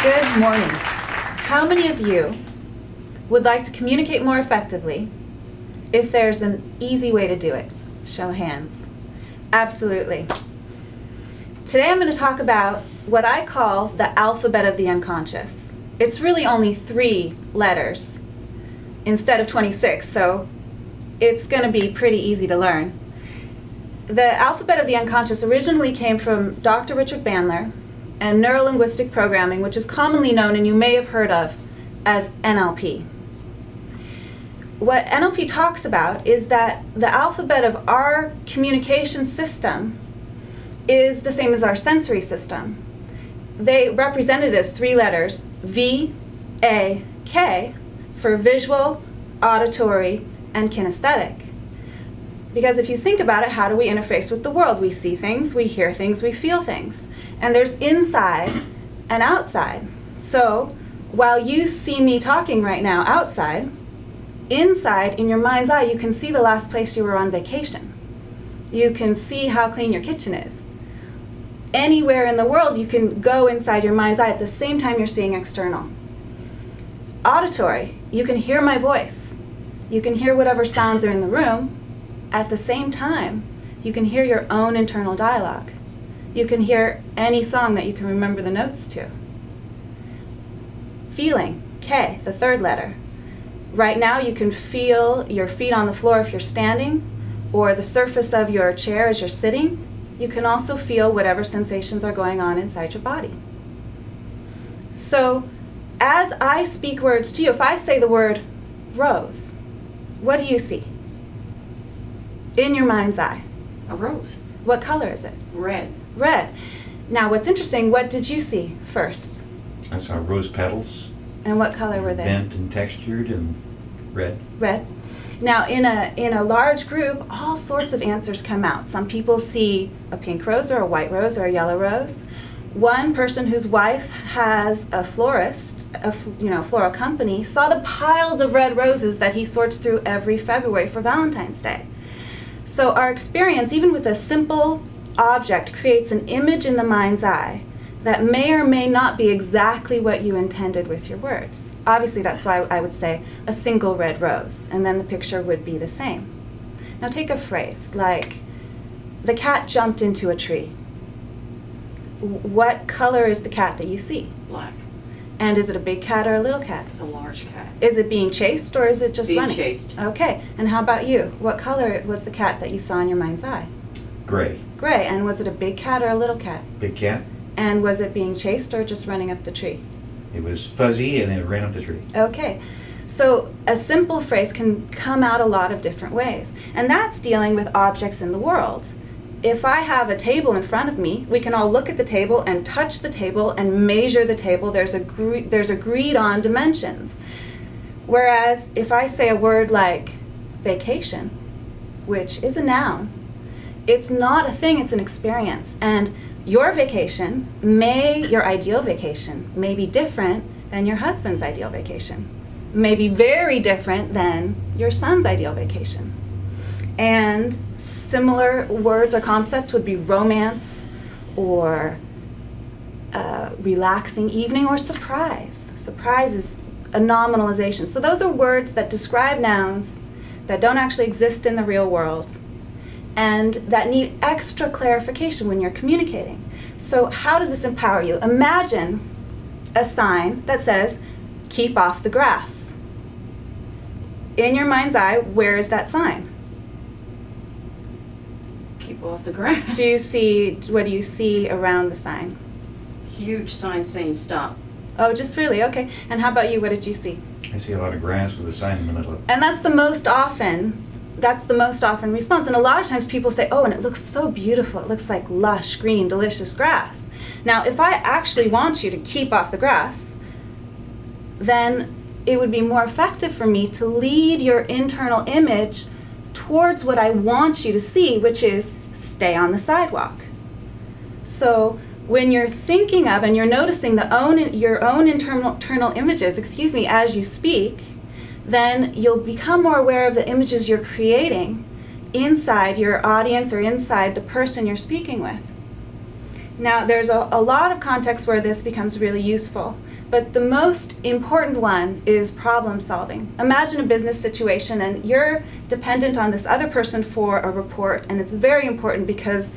Good morning. How many of you would like to communicate more effectively if there's an easy way to do it? Show of hands. Absolutely. Today I'm going to talk about what I call the alphabet of the unconscious. It's really only 3 letters instead of 26, so it's going to be pretty easy to learn. The alphabet of the unconscious originally came from Dr. Richard Bandler and neuro-lingistic programming, which is commonly known and you may have heard of as NLP. What NLP talks about is that the alphabet of our communication system is the same as our sensory system. They represent it as 3 letters, V, A, K, for visual, auditory, and kinesthetic. Because if you think about it, how do we interface with the world? We see things, we hear things, we feel things. And there's inside and outside. So while you see me talking right now outside, inside, in your mind's eye, you can see the last place you were on vacation. You can see how clean your kitchen is. Anywhere in the world, you can go inside your mind's eye at the same time you're seeing external. Auditory, you can hear my voice. You can hear whatever sounds are in the room. At the same time, you can hear your own internal dialogue. You can hear any song that you can remember the notes to. Feeling, K, the 3rd letter. Right now you can feel your feet on the floor if you're standing, or the surface of your chair as you're sitting. You can also feel whatever sensations are going on inside your body. So as I speak words to you, if I say the word rose, what do you see in your mind's eye? A rose. What color is it? Red. Red. Now what's interesting, what did you see first? I saw rose petals. And what color were they? Bent and textured and red. Red. Now in a large group, all sorts of answers come out. Some people see a pink rose or a white rose or a yellow rose. One person whose wife has a florist, a floral company, saw the piles of red roses that he sorts through every February for Valentine's Day. So our experience, even with a simple object, creates an image in the mind's eye that may or may not be exactly what you intended with your words. Obviously, that's why I would say a single red rose, and then the picture would be the same. Now take a phrase like, the cat jumped into a tree. What color is the cat that you see? Black. And is it a big cat or a little cat? It's a large cat. Is it being chased or is it just running? Being chased. Okay, and how about you? What color was the cat that you saw in your mind's eye? Gray. Gray, and was it a big cat or a little cat? Big cat. And was it being chased or just running up the tree? It was fuzzy and it ran up the tree. Okay, so a simple phrase can come out a lot of different ways, and that's dealing with objects in the world. If I have a table in front of me, we can all look at the table and touch the table and measure the table. There's agreed on dimensions. Whereas if I say a word like vacation, which is a noun, it's not a thing, it's an experience. And your vacation, your ideal vacation, may be different than your husband's ideal vacation. May be very different than your son's ideal vacation. And similar words or concepts would be romance, or relaxing evening, or surprise. Surprise is a nominalization. So those are words that describe nouns that don't actually exist in the real world and that need extra clarification when you're communicating. So how does this empower you? Imagine a sign that says, keep off the grass. In your mind's eye, where is that sign? Keep off the grass. What do you see around the sign? Huge sign saying stop. Oh, just really? Okay. And how about you? What did you see? I see a lot of grass with a sign in the middle of it. And that's the most often response. And a lot of times people say, oh, and it looks so beautiful. It looks like lush, green, delicious grass. Now, if I actually want you to keep off the grass, then it would be more effective for me to lead your internal image towards what I want you to see, which is stay on the sidewalk. So when you're thinking of and you're noticing your own internal images, as you speak, then you'll become more aware of the images you're creating inside your audience or inside the person you're speaking with. Now, there's a lot of contexts where this becomes really useful. But the most important one is problem solving. Imagine a business situation and you're dependent on this other person for a report, and it's very important because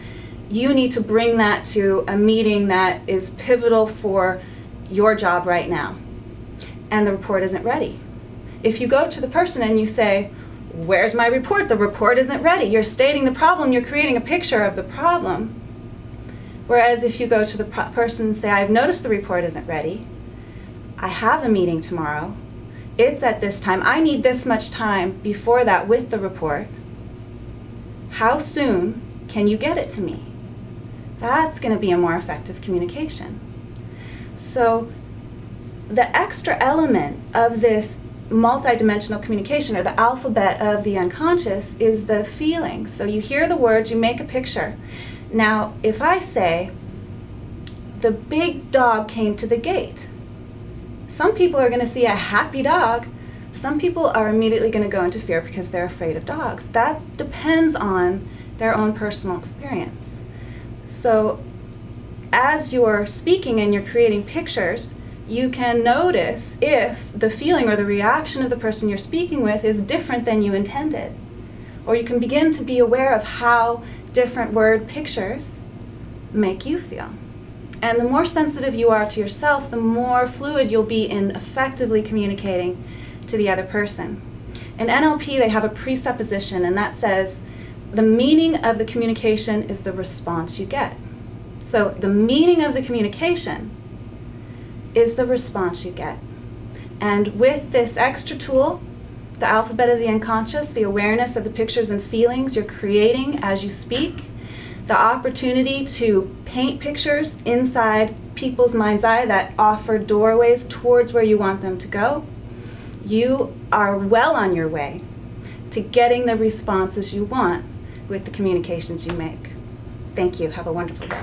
you need to bring that to a meeting that is pivotal for your job right now. And the report isn't ready. If you go to the person and you say, "Where's my report? The report isn't ready." You're stating the problem, you're creating a picture of the problem. Whereas if you go to the person and say, "I've noticed the report isn't ready. I have a meeting tomorrow. It's at this time. I need this much time before that with the report. How soon can you get it to me?" That's going to be a more effective communication. So the extra element of this multidimensional communication, or the alphabet of the unconscious, is the feeling. So you hear the words, you make a picture. Now, if I say, "The big dog came to the gate," some people are going to see a happy dog. Some people are immediately going to go into fear because they're afraid of dogs. That depends on their own personal experience. So as you're speaking and you're creating pictures, you can notice if the feeling or the reaction of the person you're speaking with is different than you intended. Or you can begin to be aware of how different word pictures make you feel. And the more sensitive you are to yourself, the more fluid you'll be in effectively communicating to the other person. In NLP, they have a presupposition, and that says the meaning of the communication is the response you get. So the meaning of the communication is the response you get. And with this extra tool, the alphabet of the unconscious, the awareness of the pictures and feelings you're creating as you speak, the opportunity to paint pictures inside people's mind's eye that offer doorways towards where you want them to go, you are well on your way to getting the responses you want with the communications you make. Thank you. Have a wonderful day.